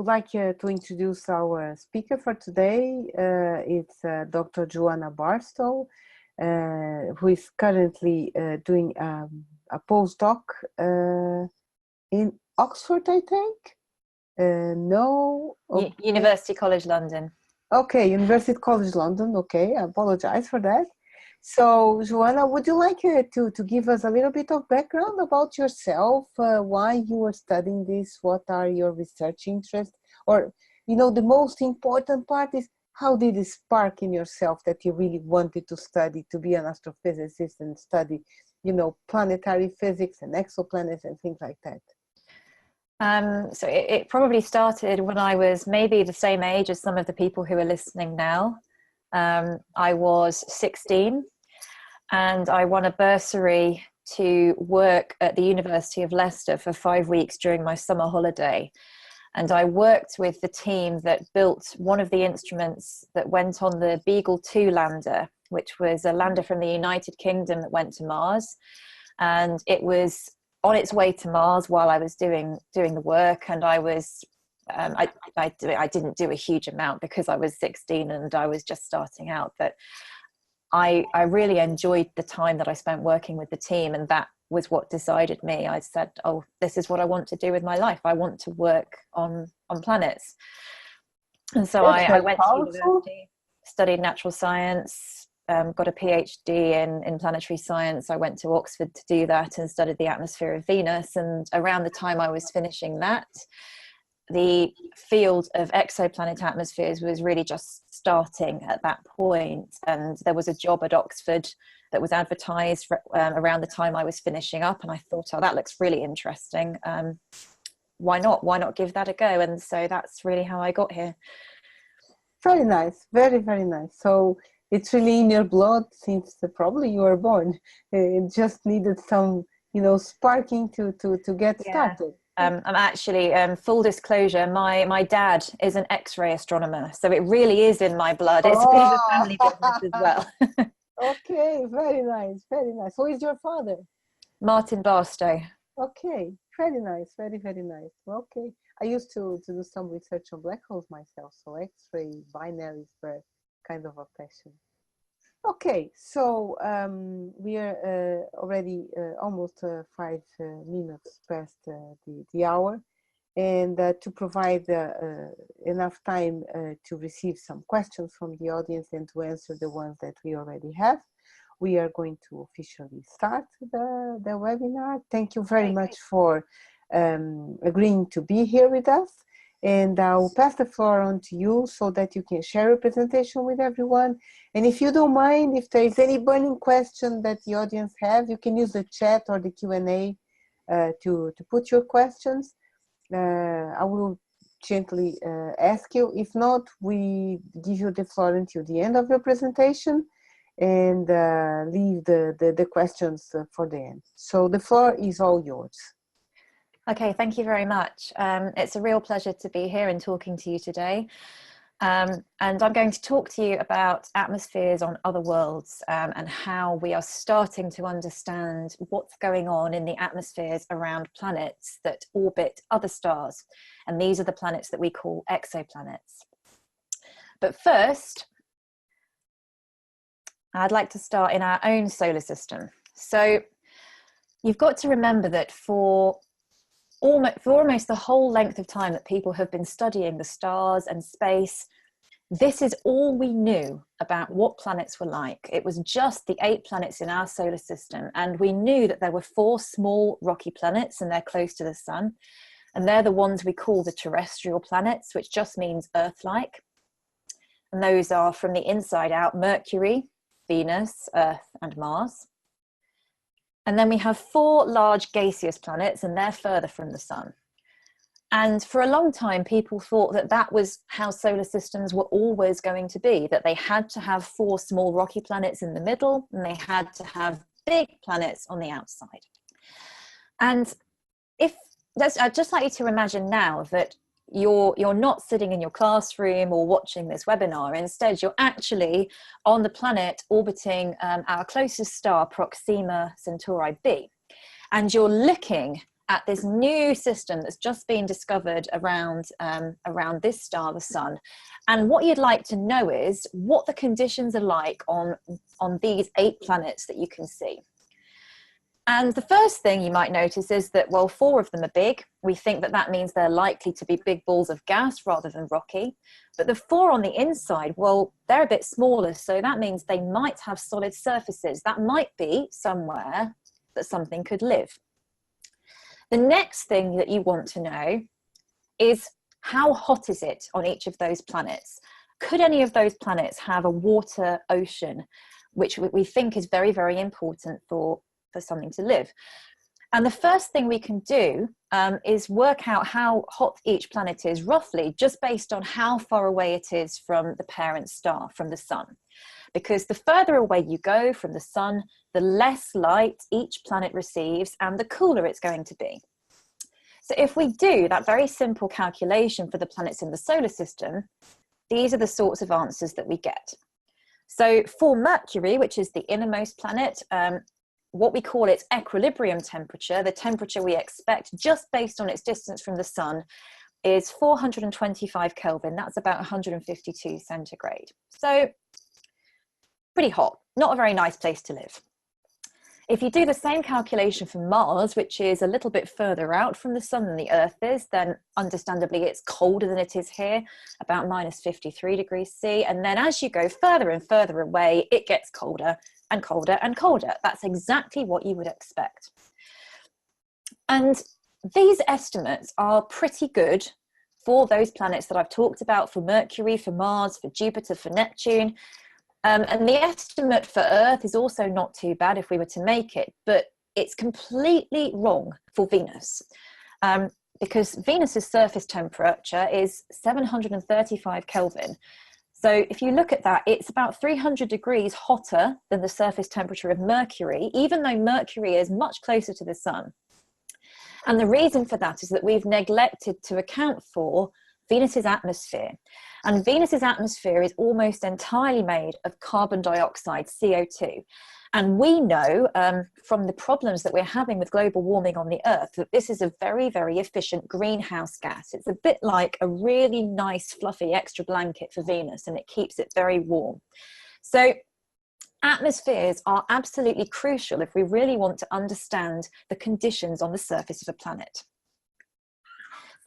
would like to introduce our speaker for today. It's Dr. Joanna Barstow, who is currently doing a postdoc in Oxford, I think. No. University College London. Okay, University College London. Okay, I apologize for that. So, Joanna, would you like to give us a little bit of background about yourself, why you are studying this, what are your research interests, or, you know, the most important part is how did it spark in yourself that you really wanted to study, to be an astrophysicist and study, you know, planetary physics and exoplanets and things like that? So it probably started when I was maybe the same age as some of the people who are listening now. I was 16 and I won a bursary to work at the University of Leicester for 5 weeks during my summer holiday. And I worked with the team that built one of the instruments that went on the Beagle 2 lander, which was a lander from the United Kingdom that went to Mars. And it was on its way to Mars while I was doing the work, and I was I didn't do a huge amount because I was 16 and I was just starting out, but I really enjoyed the time that I spent working with the team, and that was what decided me. I said, oh, this is what I want to do a with my life. I want to work on planets. And so I went to university, studied natural science, got a PhD in planetary science. I went to Oxford to do that and studied the atmosphere of Venus. And around the time I was finishing that, the field of exoplanet atmospheres was really just starting at that point. And there was a job at Oxford that was advertised around the time I was finishing up. And I thought, oh, that looks really interesting. Why not? Why not give that a go? And so that's really how I got here. Very nice. Very, very nice. So it's really in your blood since probably you were born. It just needed some, you know, sparking to get started. I'm actually, full disclosure, my dad is an X-ray astronomer, so it really is in my blood. It's a bit of a family business as well. Okay, very nice, very nice. Who is your father? Martin Barstow. Okay, very nice, very, very nice. Okay, I used to do some research on black holes myself, so X-ray binaries were kind of a passion. Okay, so we are already almost 5 minutes past the hour, and to provide enough time to receive some questions from the audience and to answer the ones that we already have, we are going to officially start the webinar. Thank you very much for agreeing to be here with us. And I'll pass the floor on to you so that you can share your presentation with everyone. And if you don't mind, if there is any burning question that the audience have, you can use the chat or the Q&A to put your questions. I will gently ask you. If not, we give you the floor until the end of your presentation and leave the questions for the end. So the floor is all yours. Okay, thank you very much. It's a real pleasure to be here and talking to you today. And I'm going to talk to you about atmospheres on other worlds and how we are starting to understand what's going on in the atmospheres around planets that orbit other stars. And these are the planets that we call exoplanets. But first, I'd like to start in our own solar system. So you've got to remember that for almost the whole length of time that people have been studying the stars and space, this is all we knew about what planets were like. It was just the 8 planets in our solar system, and we knew that there were 4 small rocky planets and they're close to the sun, and they're the ones we call the terrestrial planets, which just means Earth-like. And those are, from the inside out, Mercury, Venus, Earth and Mars. And then we have 4 large gaseous planets, and they're further from the sun. And for a long time, people thought that that was how solar systems were always going to be, that they had to have 4 small rocky planets in the middle, and they had to have big planets on the outside. And I'd just like you to imagine now that you're not sitting in your classroom or watching this webinar. Instead, you're actually on the planet orbiting our closest star, Proxima Centauri b, and you're looking at this new system that's just been discovered around, around this star, the sun. And what you'd like to know is what the conditions are like on these 8 planets that you can see. And the first thing you might notice is that, well, 4 of them are big. We think that that means they're likely to be big balls of gas rather than rocky. But the 4 on the inside, well, they're a bit smaller. So that means they might have solid surfaces. That might be somewhere that something could live. The next thing that you want to know is how hot is it on each of those planets? Could any of those planets have a water ocean, which we think is very, very important for something to live? And the first thing we can do is work out how hot each planet is roughly just based on how far away it is from the parent star, from the sun. Because the further away you go from the sun, the less light each planet receives and the cooler it's going to be. So if we do that very simple calculation for the planets in the solar system, these are the sorts of answers that we get. So for Mercury, which is the innermost planet, what we call its equilibrium temperature, the temperature we expect just based on its distance from the sun, is 425 Kelvin. That's about 152 centigrade. So pretty hot, not a very nice place to live. If you do the same calculation for Mars, which is a little bit further out from the sun than the Earth is, then understandably it's colder than it is here, about -53 degrees C. And then as you go further and further away, it gets colder and colder and colder. That's exactly what you would expect. And these estimates are pretty good for those planets that I've talked about, for Mercury, for Mars, for Jupiter, for Neptune. And the estimate for Earth is also not too bad if we were to make it, but it's completely wrong for Venus. Because Venus's surface temperature is 735 Kelvin. So if you look at that, it's about 300 degrees hotter than the surface temperature of Mercury, even though Mercury is much closer to the sun. And the reason for that is that we've neglected to account for Venus's atmosphere. And Venus's atmosphere is almost entirely made of carbon dioxide, CO2. And we know from the problems that we're having with global warming on the Earth that this is a very, very efficient greenhouse gas. It's a bit like a really nice, fluffy extra blanket for Venus, and it keeps it very warm. So atmospheres are absolutely crucial if we really want to understand the conditions on the surface of a planet.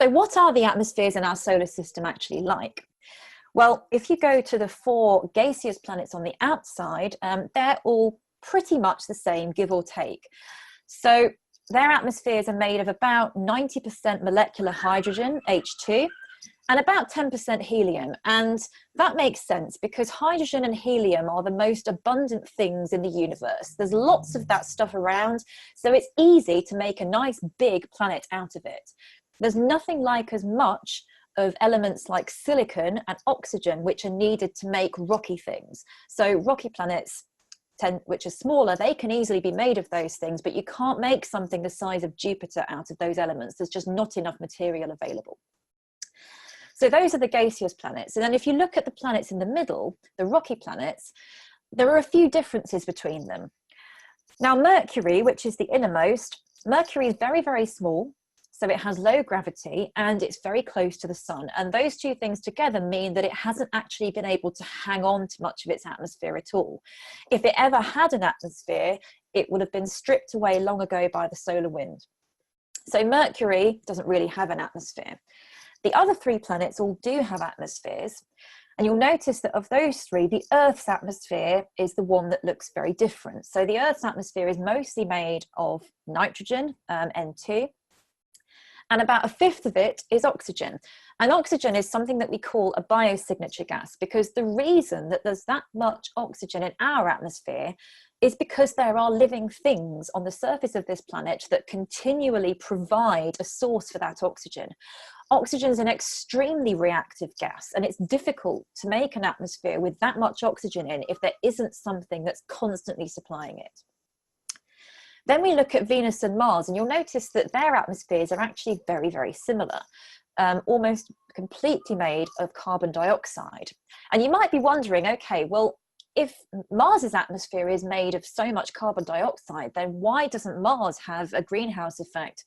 So what are the atmospheres in our solar system actually like? Well, if you go to the 4 gaseous planets on the outside, they're all pretty much the same, give or take. So their atmospheres are made of about 90% molecular hydrogen, H2, and about 10% helium. And that makes sense because hydrogen and helium are the most abundant things in the universe. There's lots of that stuff around, so it's easy to make a nice big planet out of it. There's nothing like as much of elements like silicon and oxygen, which are needed to make rocky things. So rocky planets, which are smaller, they can easily be made of those things, but you can't make something the size of Jupiter out of those elements. There's just not enough material available. So those are the gaseous planets. And then if you look at the planets in the middle, the rocky planets, there are a few differences between them. Now Mercury, which is the innermost, Mercury is very, very small. So it has low gravity and it's very close to the sun. And those two things together mean that it hasn't actually been able to hang on to much of its atmosphere at all. If it ever had an atmosphere, it would have been stripped away long ago by the solar wind. So Mercury doesn't really have an atmosphere. The other 3 planets all do have atmospheres. And you'll notice that of those 3, the Earth's atmosphere is the one that looks very different. So the Earth's atmosphere is mostly made of nitrogen, N2. And about 1/5 of it is oxygen. And oxygen is something that we call a biosignature gas, because the reason that there's that much oxygen in our atmosphere is because there are living things on the surface of this planet that continually provide a source for that oxygen. Oxygen is an extremely reactive gas, and it's difficult to make an atmosphere with that much oxygen in if there isn't something that's constantly supplying it. Then we look at Venus and Mars, and you'll notice that their atmospheres are actually very, very similar, almost completely made of carbon dioxide. And you might be wondering, okay, well, if Mars's atmosphere is made of so much carbon dioxide, then why doesn't Mars have a greenhouse effect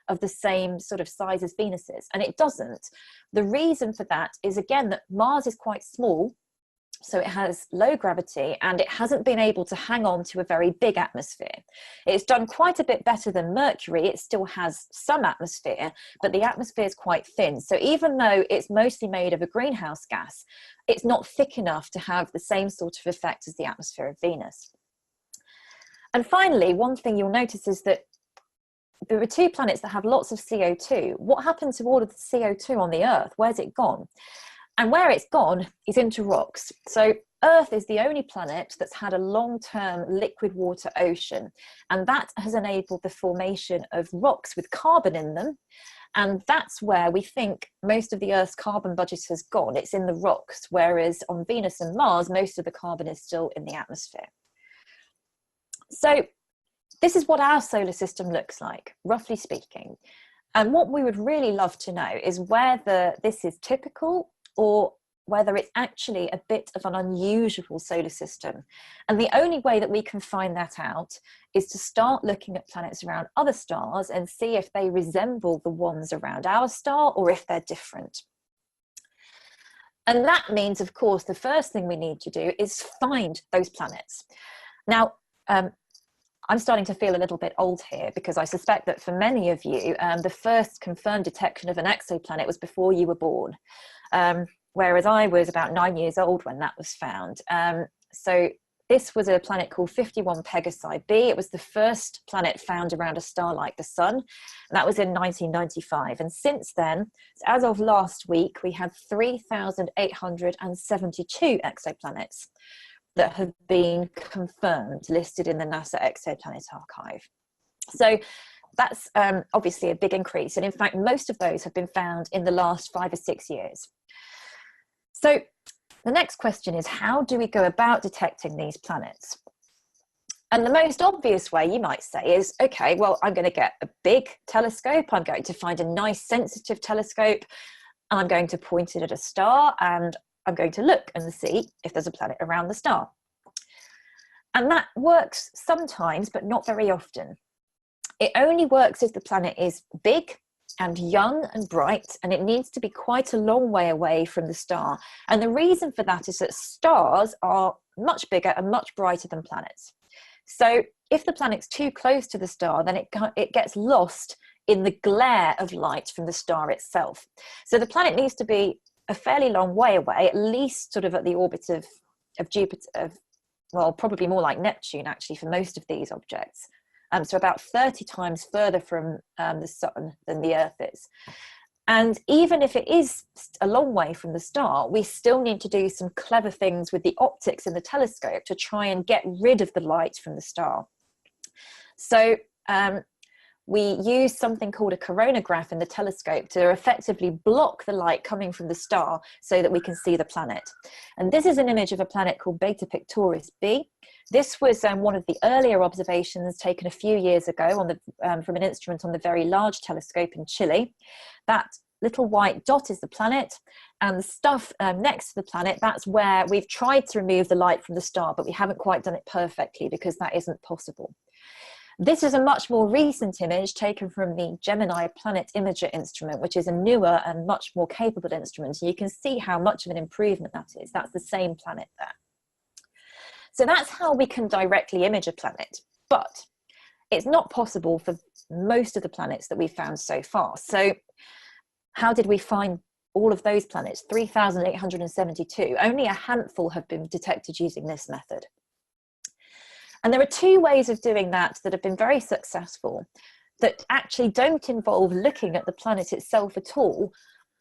of the same sort of size as Venus is, and it doesn't. The reason for that is, again, that Mars is quite small, so it has low gravity, and it hasn't been able to hang on to a very big atmosphere. It's done quite a bit better than Mercury. It still has some atmosphere, but the atmosphere is quite thin. So even though it's mostly made of a greenhouse gas, it's not thick enough to have the same sort of effect as the atmosphere of Venus. And finally, one thing you'll notice is that there are 2 planets that have lots of CO2. What happened to all of the CO2 on the Earth? Where's it gone? And where it's gone is into rocks. So Earth is the only planet that's had a long-term liquid water ocean, and that has enabled the formation of rocks with carbon in them. And that's where we think most of the Earth's carbon budget has gone. It's in the rocks, whereas on Venus and Mars, most of the carbon is still in the atmosphere. So this is what our solar system looks like, roughly speaking. And what we would really love to know is whether this is typical or whether it's actually a bit of an unusual solar system. And the only way that we can find that out is to start looking at planets around other stars and see if they resemble the ones around our star or if they're different. And that means, of course, the first thing we need to do is find those planets. Now, I'm starting to feel a little bit old here, because I suspect that for many of you, the first confirmed detection of an exoplanet was before you were born. Whereas I was about 9 years old when that was found. So this was a planet called 51 Pegasi b. It was the first planet found around a star like the Sun, and that was in 1995. And since then, as of last week, we have 3,872 exoplanets that have been confirmed, listed in the NASA Exoplanet Archive. So that's obviously a big increase. And in fact, most of those have been found in the last 5 or 6 years. So the next question is, how do we go about detecting these planets? And the most obvious way, you might say, is, okay, well, I'm going to get a big telescope. I'm going to find a nice sensitive telescope, and I'm going to point it at a star, and I'm going to look and see if there's a planet around the star. And that works sometimes, but not very often. It only works if the planet is big and young and bright, and it needs to be quite a long way away from the star. And the reason for that is that stars are much bigger and much brighter than planets. So if the planet's too close to the star, then it gets lost in the glare of light from the star itself. So the planet needs to be a fairly long way away, at least sort of at the orbit of Jupiter, well, probably more like Neptune, actually, for most of these objects. So about 30 times further from the Sun than the Earth is. And even if it is a long way from the star, we still need to do some clever things with the optics in the telescope to try and get rid of the light from the star. So we use something called a coronagraph in the telescope to effectively block the light coming from the star so that we can see the planet. And this is an image of a planet called Beta Pictoris b. This was one of the earlier observations taken a few years ago on the, from an instrument on the Very Large Telescope in Chile. That little white dot is the planet, and the stuff next to the planet, that's where we've tried to remove the light from the star, but we haven't quite done it perfectly because that isn't possible. This is a much more recent image taken from the Gemini Planet Imager instrument, which is a newer and much more capable instrument. And you can see how much of an improvement that is. That's the same planet there. So that's how we can directly image a planet. But it's not possible for most of the planets that we've found so far. So how did we find all of those planets? 3,872. Only a handful have been detected using this method. And there are two ways of doing that that have been very successful, that actually don't involve looking at the planet itself at all.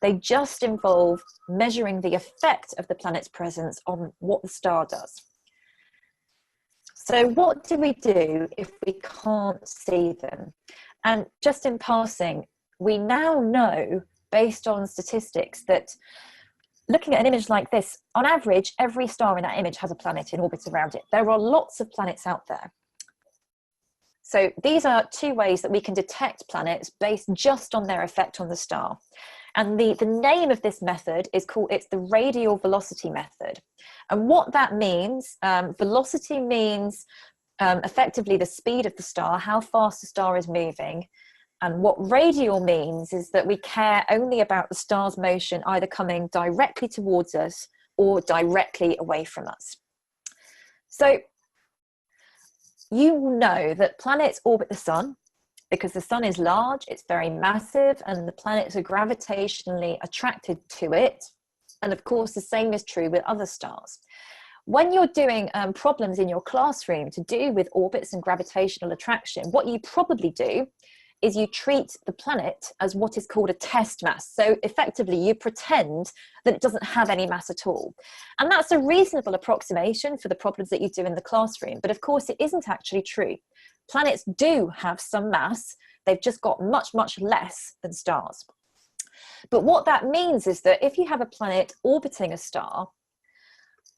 They just involve measuring the effect of the planet's presence on what the star does. So what do we do if we can't see them? And just in passing, we now know, based on statistics, that looking at an image like this, on average, every star in that image has a planet in orbit around it. There are lots of planets out there. So these are two ways that we can detect planets based just on their effect on the star. And the name of this method is called, it's the radial velocity method. And what that means, velocity means effectively the speed of the star, how fast the star is moving. And what radial means is that we care only about the star's motion either coming directly towards us or directly away from us. So you know that planets orbit the sun because the sun is large, it's very massive, and the planets are gravitationally attracted to it. And of course, the same is true with other stars. When you're doing problems in your classroom to do with orbits and gravitational attraction, what you probably do is you treat the planet as what is called a test mass. So effectively, you pretend that it doesn't have any mass at all. And that's a reasonable approximation for the problems that you do in the classroom. But of course, it isn't actually true. Planets do have some mass. They've just got much, much less than stars. But what that means is that if you have a planet orbiting a star,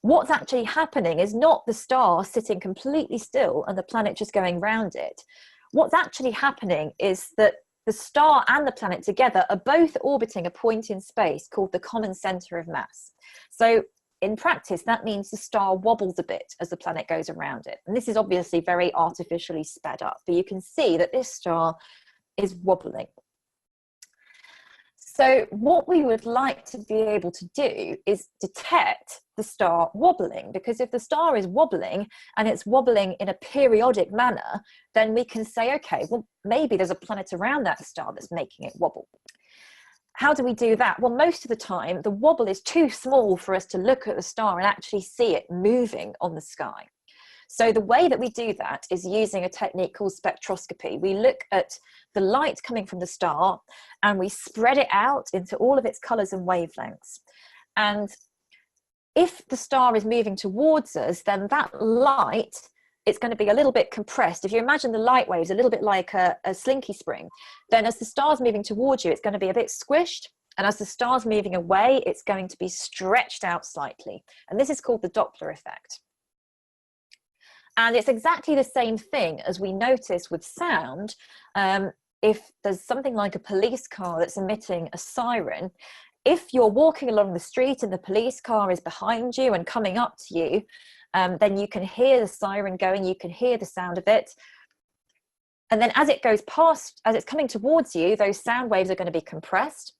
what's actually happening is not the star sitting completely still and the planet just going round it. What's actually happening is that the star and the planet together are both orbiting a point in space called the common center of mass. So in practice, that means the star wobbles a bit as the planet goes around it. And this is obviously very artificially sped up, but you can see that this star is wobbling. So what we would like to be able to do is detect the star wobbling, because if the star is wobbling and it's wobbling in a periodic manner, then we can say, okay, well, maybe there's a planet around that star that's making it wobble. How do we do that? Well, most of the time, the wobble is too small for us to look at the star and actually see it moving on the sky. So the way that we do that is using a technique called spectroscopy. We look at the light coming from the star and we spread it out into all of its colors and wavelengths. And if the star is moving towards us, then that light, it's going to be a little bit compressed. If you imagine the light waves a little bit like a slinky spring, then as the star's moving towards you, it's going to be a bit squished. And as the star's moving away, it's going to be stretched out slightly. And this is called the Doppler effect. And it's exactly the same thing as we notice with sound. If there's something like a police car that's emitting a siren, if you're walking along the street and the police car is behind you and coming up to you, then you can hear the siren going, you can hear the sound of it. And then as it goes past, as it's coming towards you, those sound waves are going to be compressed.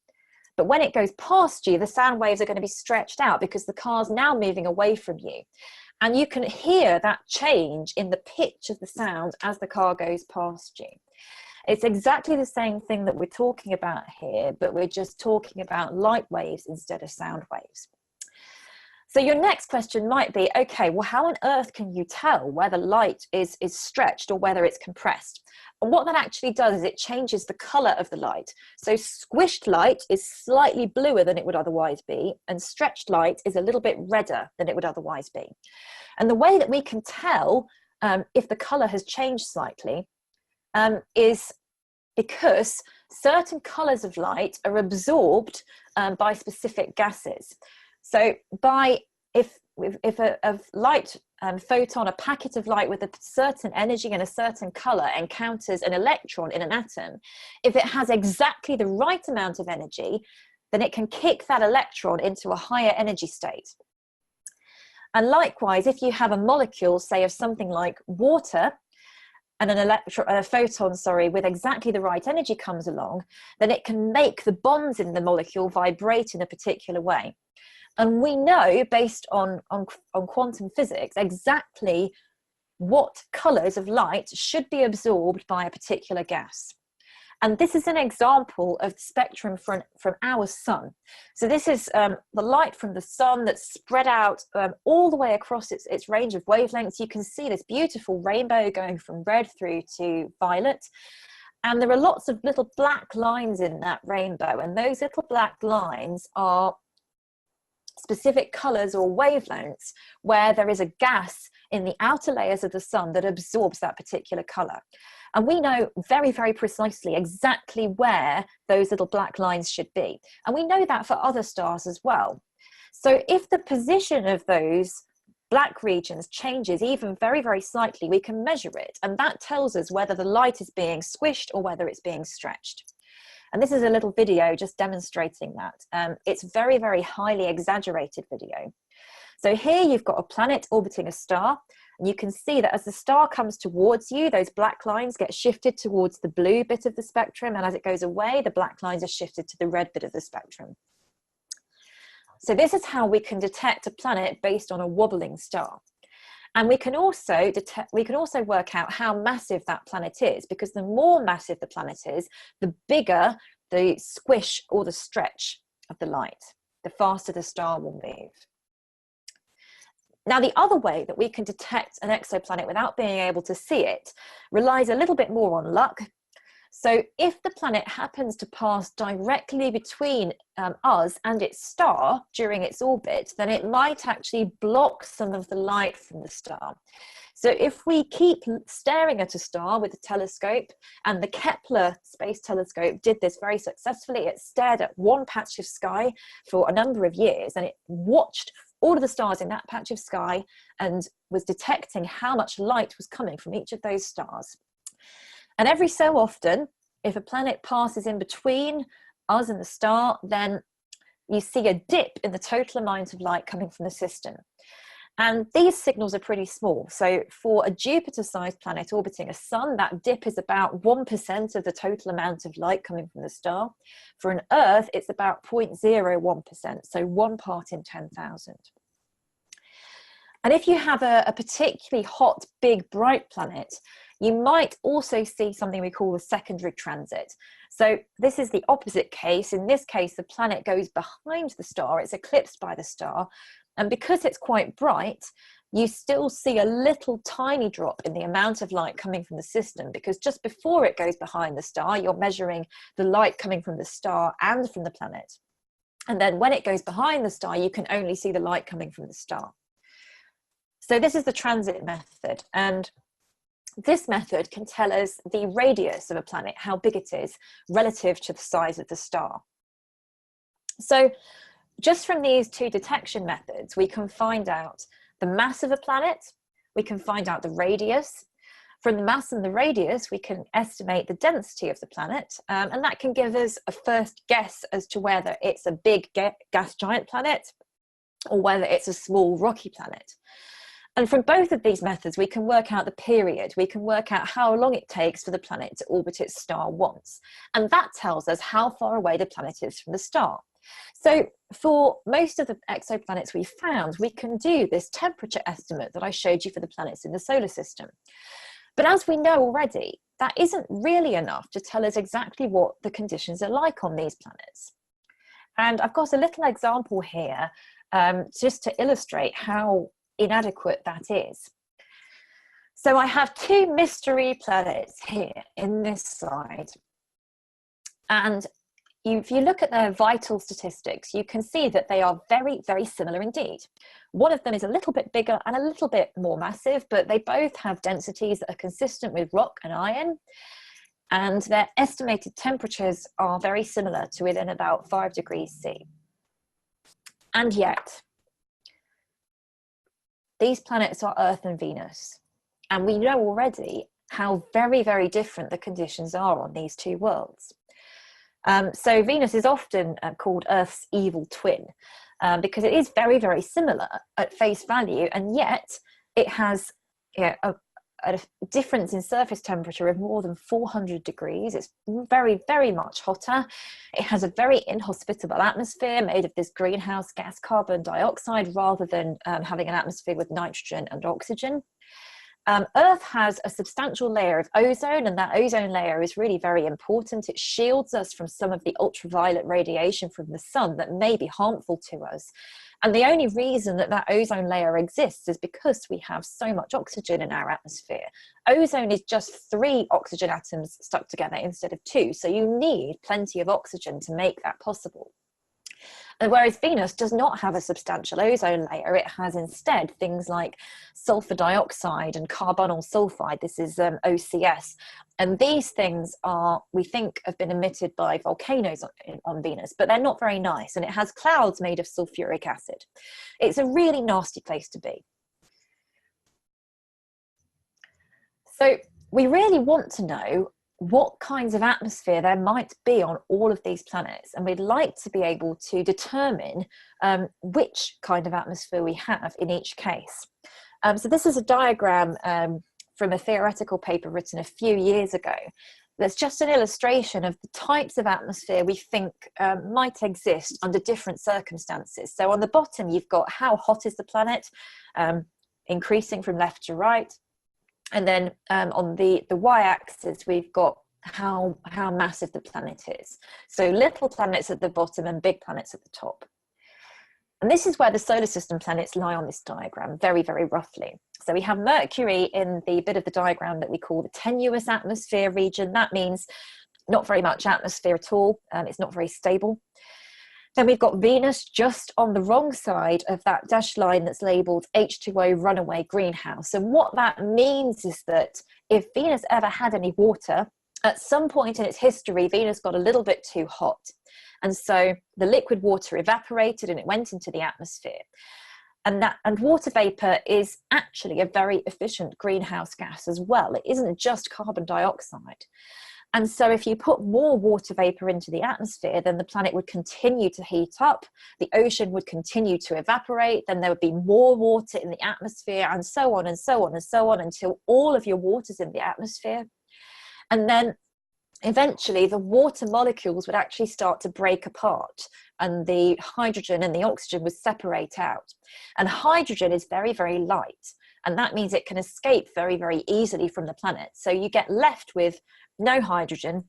But when it goes past you, the sound waves are going to be stretched out because the car's now moving away from you. And you can hear that change in the pitch of the sound as the car goes past you. It's exactly the same thing that we're talking about here, but we're just talking about light waves instead of sound waves. So your next question might be, okay, well, how on earth can you tell whether light is stretched or whether it's compressed? And what that actually does is it changes the color of the light. So squished light is slightly bluer than it would otherwise be, and stretched light is a little bit redder than it would otherwise be. And the way that we can tell if the color has changed slightly is because certain colors of light are absorbed by specific gases. So if a light photon, a packet of light with a certain energy and a certain color encounters an electron in an atom, if it has exactly the right amount of energy, then it can kick that electron into a higher energy state. And likewise, if you have a molecule, say of something like water, and a photon, with exactly the right energy comes along, then it can make the bonds in the molecule vibrate in a particular way. And we know, based on quantum physics, exactly what colors of light should be absorbed by a particular gas. And this is an example of the spectrum from our sun. So this is the light from the sun that's spread out all the way across its range of wavelengths. You can see this beautiful rainbow going from red through to violet. And there are lots of little black lines in that rainbow. And those little black lines are specific colors or wavelengths where there is a gas in the outer layers of the sun that absorbs that particular color. And we know very, very precisely exactly where those little black lines should be. And we know that for other stars as well. So if the position of those black regions changes even very, very slightly, we can measure it. And that tells us whether the light is being squished or whether it's being stretched. And this is a little video just demonstrating that. It's very, very highly exaggerated video. So here you've got a planet orbiting a star. you can see that as the star comes towards you, those black lines get shifted towards the blue bit of the spectrum, and as it goes away, the black lines are shifted to the red bit of the spectrum. So this is how we can detect a planet based on a wobbling star. And we can also work out how massive that planet is, because the more massive the planet is, the bigger the squish or the stretch of the light, the faster the star will move. Now, the other way that we can detect an exoplanet without being able to see it relies a little bit more on luck. So if the planet happens to pass directly between us and its star during its orbit, then it might actually block some of the light from the star. So if we keep staring at a star with a telescope, and the Kepler Space Telescope did this very successfully, it stared at one patch of sky for a number of years, and it watched all of the stars in that patch of sky and was detecting how much light was coming from each of those stars. And every so often, if a planet passes in between us and the star, then you see a dip in the total amount of light coming from the system. And these signals are pretty small. So for a Jupiter-sized planet orbiting a sun, that dip is about 1% of the total amount of light coming from the star. For an Earth, it's about 0.01%, so 1 part in 10,000. And if you have a particularly hot, big, bright planet, you might also see something we call a secondary transit. So this is the opposite case. In this case, the planet goes behind the star, it's eclipsed by the star. And because it's quite bright, you still see a little tiny drop in the amount of light coming from the system, because just before it goes behind the star, you're measuring the light coming from the star and from the planet. And then when it goes behind the star, you can only see the light coming from the star. So this is the transit method. And this method can tell us the radius of a planet, how big it is relative to the size of the star. So just from these two detection methods, we can find out the mass of a planet, we can find out the radius. From the mass and the radius, we can estimate the density of the planet, and that can give us a first guess as to whether it's a big gas giant planet or whether it's a small rocky planet. And from both of these methods, we can work out the period. We can work out how long it takes for the planet to orbit its star once. And that tells us how far away the planet is from the star. So for most of the exoplanets we found, we can do this temperature estimate that I showed you for the planets in the solar system. But as we know already, that isn't really enough to tell us exactly what the conditions are like on these planets. And I've got a little example here just to illustrate how inadequate that is. So I have two mystery planets here in this slide. And if you look at their vital statistics, you can see that they are very, very similar indeed. One of them is a little bit bigger and a little bit more massive, but they both have densities that are consistent with rock and iron. And their estimated temperatures are very similar to within about 5 degrees C. And yet, these planets are Earth and Venus. And we know already how very, very different the conditions are on these two worlds. So Venus is often called Earth's evil twin because it is very, very similar at face value, and yet it has a difference in surface temperature of more than 400 degrees. It's very, very much hotter. It has a very inhospitable atmosphere made of this greenhouse gas carbon dioxide rather than having an atmosphere with nitrogen and oxygen. Earth has a substantial layer of ozone, and that ozone layer is really very important. It shields us from some of the ultraviolet radiation from the sun that may be harmful to us. And the only reason that that ozone layer exists is because we have so much oxygen in our atmosphere. Ozone is just 3 oxygen atoms stuck together instead of 2, so you need plenty of oxygen to make that possible. And whereas Venus does not have a substantial ozone layer, it has instead things like sulfur dioxide and carbonyl sulfide. This is OCS. And these things are, we think, have been emitted by volcanoes on Venus, but they're not very nice. And it has clouds made of sulfuric acid. It's a really nasty place to be. So we really want to know what kinds of atmosphere there might be on all of these planets, and we'd like to be able to determine which kind of atmosphere we have in each case. So this is a diagram from a theoretical paper written a few years ago. That's just an illustration of the types of atmosphere we think might exist under different circumstances. So on the bottom, you've got how hot is the planet, increasing from left to right. And then on the y-axis, we've got how massive the planet is. So little planets at the bottom and big planets at the top. And this is where the solar system planets lie on this diagram, very, very roughly. So we have Mercury in the bit of the diagram that we call the tenuous atmosphere region. That means not very much atmosphere at all. It's not very stable. Then we've got Venus just on the wrong side of that dashed line that's labeled H2O runaway greenhouse. And what that means is that if Venus ever had any water, at some point in its history, Venus got a little bit too hot. And so the liquid water evaporated and it went into the atmosphere. And water vapor is actually a very efficient greenhouse gas as well. It isn't just carbon dioxide. And so if you put more water vapor into the atmosphere, then the planet would continue to heat up, the ocean would continue to evaporate, then there would be more water in the atmosphere, and so on and so on and so on, until all of your water's in the atmosphere. And then eventually the water molecules would actually start to break apart, and the hydrogen and the oxygen would separate out. And hydrogen is very, very light, and that means it can escape very, very easily from the planet. So you get left with no hydrogen,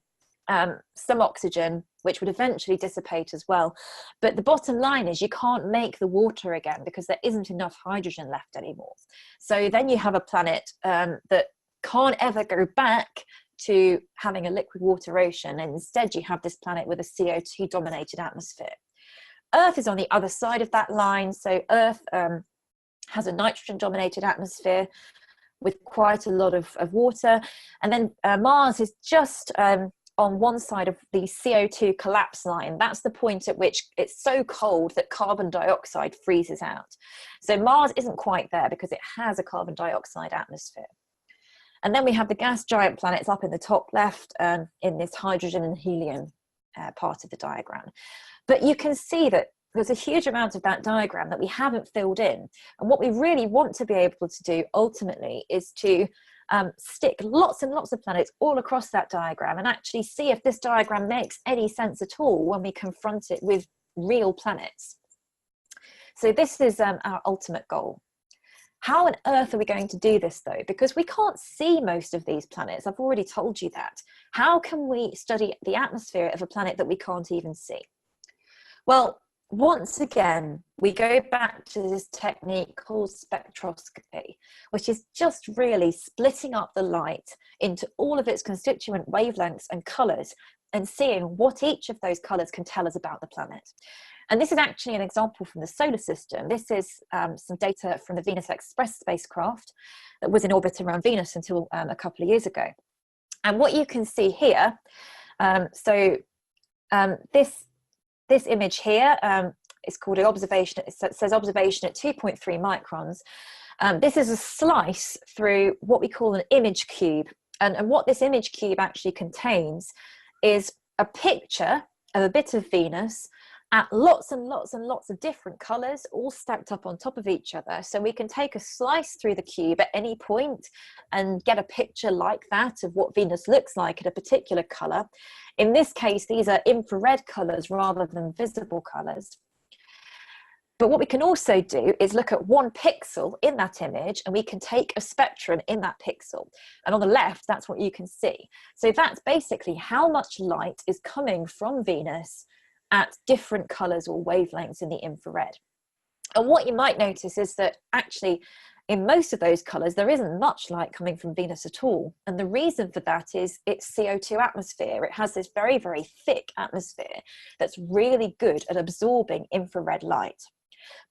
some oxygen, which would eventually dissipate as well. But the bottom line is you can't make the water again because there isn't enough hydrogen left anymore. So then you have a planet that can't ever go back to having a liquid water ocean, and instead you have this planet with a CO2 dominated atmosphere. Earth is on the other side of that line. So Earth has a nitrogen dominated atmosphere with quite a lot of water, and then Mars is just on one side of the CO2 collapse line. That's the point at which it's so cold that carbon dioxide freezes out. So Mars isn't quite there because it has a carbon dioxide atmosphere. And then we have the gas giant planets up in the top left in this hydrogen and helium part of the diagram. But you can see that there's a huge amount of that diagram that we haven't filled in. And what we really want to be able to do ultimately is to stick lots and lots of planets all across that diagram and actually see if this diagram makes any sense at all when we confront it with real planets. So this is our ultimate goal. How on earth are we going to do this though? Because we can't see most of these planets. I've already told you that. How can we study the atmosphere of a planet that we can't even see? Well, once again, we go back to this technique called spectroscopy, which is just really splitting up the light into all of its constituent wavelengths and colors and seeing what each of those colors can tell us about the planet. And this is actually an example from the solar system. This is some data from the Venus Express spacecraft that was in orbit around Venus until a couple of years ago. And what you can see here, this image here is called an observation. It says observation at 2.3 microns. This is a slice through what we call an image cube. And what this image cube actually contains is a picture of a bit of Venus at lots and lots and lots of different colors, all stacked up on top of each other. So we can take a slice through the cube at any point and get a picture like that of what Venus looks like at a particular color. In this case, these are infrared colors rather than visible colors. But what we can also do is look at one pixel in that image, and we can take a spectrum in that pixel. And on the left, that's what you can see. So that's basically how much light is coming from Venus at different colors or wavelengths in the infrared. And what you might notice is that actually in most of those colors, there isn't much light coming from Venus at all. And the reason for that is its CO2 atmosphere. It has this very, very thick atmosphere that's really good at absorbing infrared light.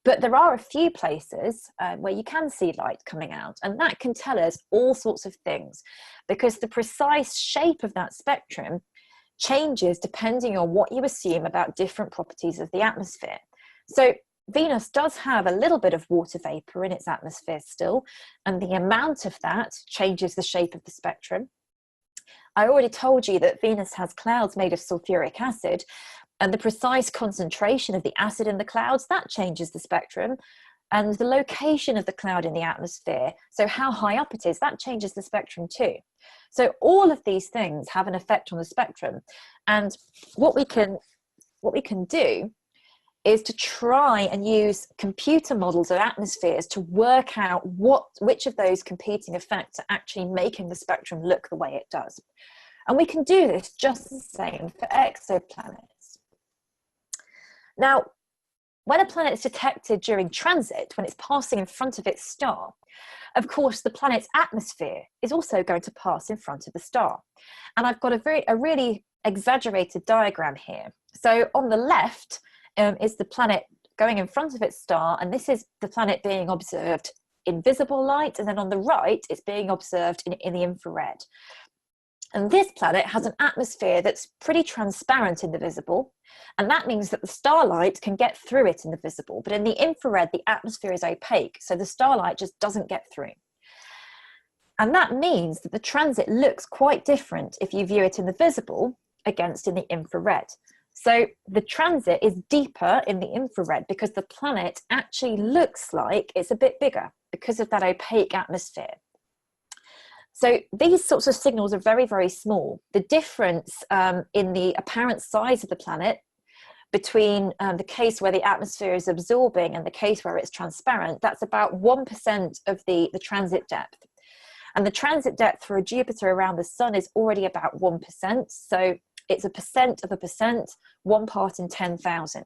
But there are a few places where you can see light coming out, and that can tell us all sorts of things, because the precise shape of that spectrum changes depending on what you assume about different properties of the atmosphere. So Venus does have a little bit of water vapor in its atmosphere still, and the amount of that changes the shape of the spectrum. I already told you that Venus has clouds made of sulfuric acid, and the precise concentration of the acid in the clouds, that changes the spectrum. and the location of the cloud in the atmosphere, so how high up it is, that changes the spectrum too. So all of these things have an effect on the spectrum. And what we can do is to try and use computer models of atmospheres to work out which of those competing effects are actually making the spectrum look the way it does. And we can do this just the same for exoplanets. Now, when a planet is detected during transit, when it's passing in front of its star, of course, the planet's atmosphere is also going to pass in front of the star. And I've got a really exaggerated diagram here. So on the left is the planet going in front of its star, and this is the planet being observed in visible light, and then on the right it's being observed in the infrared. And this planet has an atmosphere that's pretty transparent in the visible, and that means that the starlight can get through it in the visible, but in the infrared the atmosphere is opaque, so the starlight just doesn't get through. And that means that the transit looks quite different if you view it in the visible against in the infrared. So the transit is deeper in the infrared because the planet actually looks like it's a bit bigger because of that opaque atmosphere. So these sorts of signals are very, very small. The difference in the apparent size of the planet between the case where the atmosphere is absorbing and the case where it's transparent, that's about 1% of the transit depth. And the transit depth for a Jupiter around the sun is already about 1%. So it's a percent of a percent, 1 part in 10,000.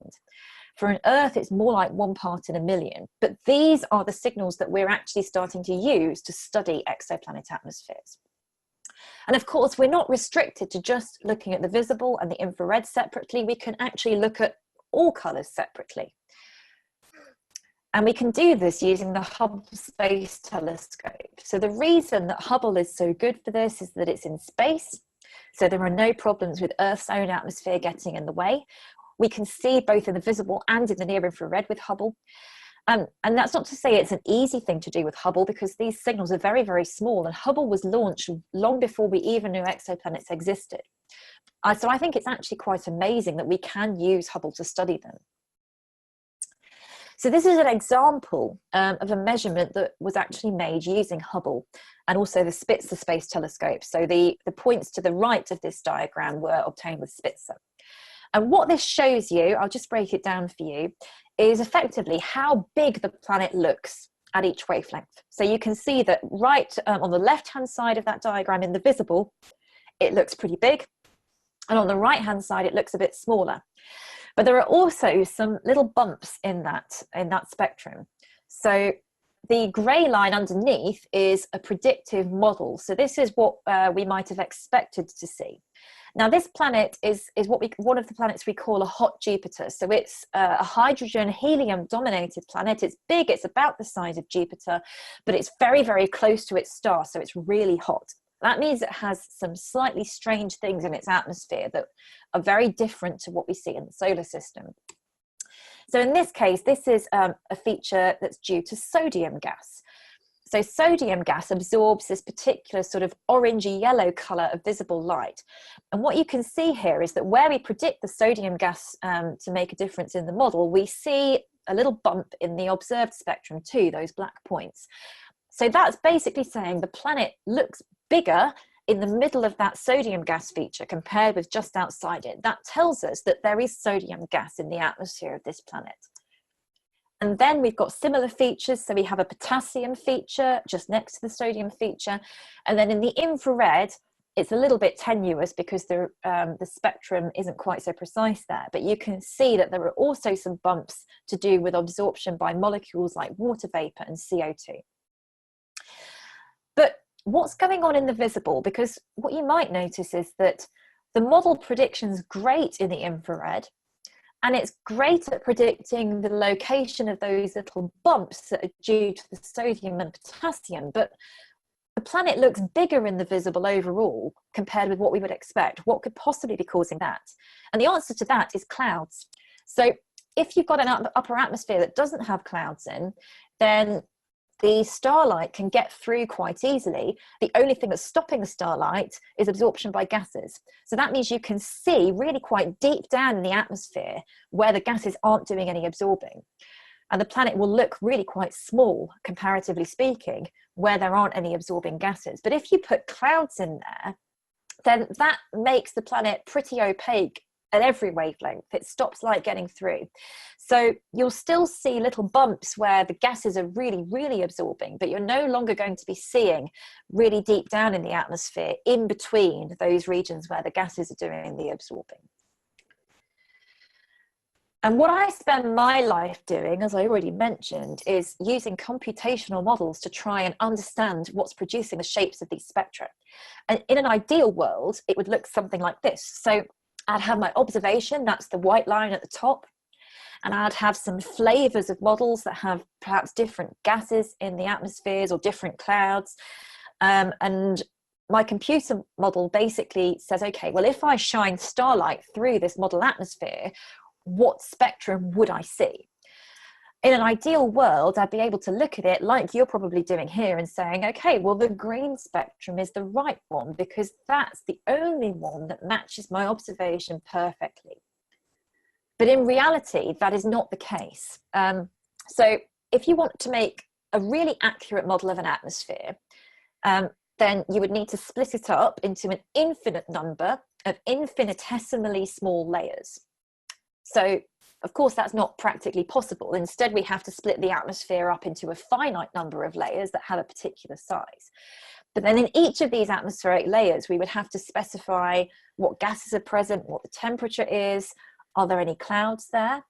For an Earth, it's more like 1 part in a million. But these are the signals that we're actually starting to use to study exoplanet atmospheres. And of course, we're not restricted to just looking at the visible and the infrared separately. We can actually look at all colours separately. And we can do this using the Hubble Space Telescope. So the reason that Hubble is so good for this is that it's in space. So there are no problems with Earth's own atmosphere getting in the way. We can see both in the visible and in the near infrared with Hubble. And that's not to say it's an easy thing to do with Hubble, because these signals are very, very small, and Hubble was launched long before we even knew exoplanets existed. So I think it's actually quite amazing that we can use Hubble to study them. So this is an example of a measurement that was actually made using Hubble and also the Spitzer Space Telescope. So the points to the right of this diagram were obtained with Spitzer. And what this shows you, I'll just break it down for you, is effectively how big the planet looks at each wavelength. So you can see that right on the left-hand side of that diagram in the visible, it looks pretty big. And on the right-hand side, it looks a bit smaller. But there are also some little bumps in that spectrum. So the grey line underneath is a predictive model. So this is what we might have expected to see. Now this planet is one of the planets we call a hot Jupiter. So it's a hydrogen helium dominated planet. It's big, it's about the size of Jupiter, but it's very, very close to its star. So it's really hot. That means it has some slightly strange things in its atmosphere that are very different to what we see in the solar system. So in this case, this is a feature that's due to sodium gas. So sodium gas absorbs this particular sort of orangey yellow color of visible light. And what you can see here is that where we predict the sodium gas to make a difference in the model, we see a little bump in the observed spectrum too, those black points. So that's basically saying the planet looks bigger in the middle of that sodium gas feature compared with just outside it. That tells us that there is sodium gas in the atmosphere of this planet. And then we've got similar features. So we have a potassium feature just next to the sodium feature. And then in the infrared, it's a little bit tenuous because the spectrum isn't quite so precise there. But you can see that there are also some bumps to do with absorption by molecules like water vapor and CO2. But what's going on in the visible? Because what you might notice is that the model prediction's great in the infrared, and it's great at predicting the location of those little bumps that are due to the sodium and potassium, but the planet looks bigger in the visible overall compared with what we would expect. What could possibly be causing that? And the answer to that is clouds. So if you've got an upper atmosphere that doesn't have clouds in, then the starlight can get through quite easily. The only thing that's stopping the starlight is absorption by gases. So that means you can see really quite deep down in the atmosphere where the gases aren't doing any absorbing. and the planet will look really quite small, comparatively speaking, where there aren't any absorbing gases. But if you put clouds in there, then that makes the planet pretty opaque at every wavelength. It stops light getting through. So you'll still see little bumps where the gases are really, really absorbing, but you're no longer going to be seeing really deep down in the atmosphere in between those regions where the gases are doing the absorbing. And what I spend my life doing, as I already mentioned, is using computational models to try and understand what's producing the shapes of these spectra. And in an ideal world, it would look something like this. So I'd have my observation, that's the white line at the top, and I'd have some flavors of models that have perhaps different gases in the atmospheres or different clouds. And my computer model basically says, okay, well, if I shine starlight through this model atmosphere, what spectrum would I see? In an ideal world, I'd be able to look at it like you're probably doing here and saying, okay, well, the green spectrum is the right one because that's the only one that matches my observation perfectly. But in reality, that is not the case. So if you want to make a really accurate model of an atmosphere, then you would need to split it up into an infinite number of infinitesimally small layers. So, of course, that's not practically possible. Instead, we have to split the atmosphere up into a finite number of layers that have a particular size. But then in each of these atmospheric layers, we would have to specify what gases are present, what the temperature is, are there any clouds there?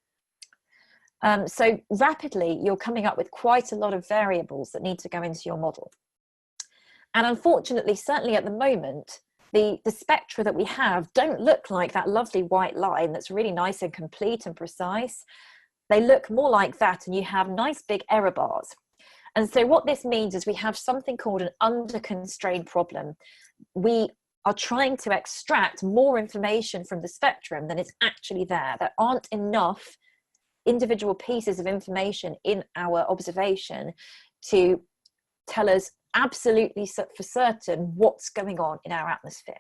So rapidly, you're coming up with quite a lot of variables that need to go into your model. And unfortunately, certainly at the moment, the spectra that we have don't look like that lovely white line that's really nice and complete and precise. They look more like that, and you have nice big error bars. And so what this means is we have something called an under-constrained problem. We are trying to extract more information from the spectrum than is actually there. There aren't enough individual pieces of information in our observation to tell us absolutely for certain what's going on in our atmosphere.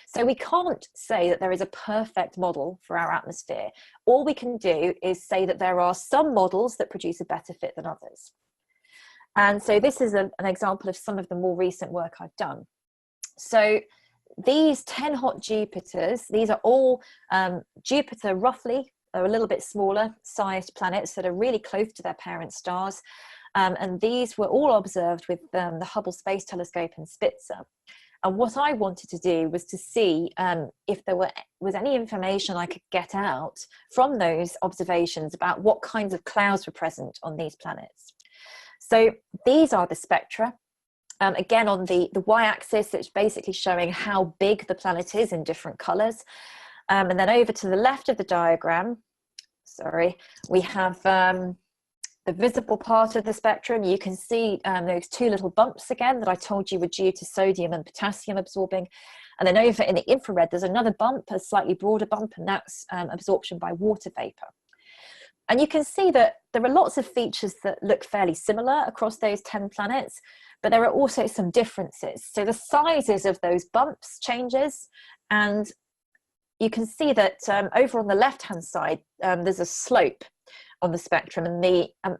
So we can't say that there is a perfect model for our atmosphere. All we can do is say that there are some models that produce a better fit than others. And so this is an example of some of the more recent work I've done. So these 10 hot Jupiters, these are all Jupiter roughly, or a little bit smaller sized planets that are really close to their parent stars. And these were all observed with the Hubble Space Telescope and Spitzer. And what I wanted to do was to see if there was any information I could get out from those observations about what kinds of clouds were present on these planets. So these are the spectra. Again, on the y-axis, it's basically showing how big the planet is in different colors. And then over to the left of the diagram, we have the visible part of the spectrum. You can see those two little bumps again that I told you were due to sodium and potassium absorbing. And then over in the infrared, there's another bump, a slightly broader bump, and that's absorption by water vapor. And you can see that there are lots of features that look fairly similar across those 10 planets, but there are also some differences. So the sizes of those bumps changes, and you can see that over on the left-hand side, there's a slope on the spectrum,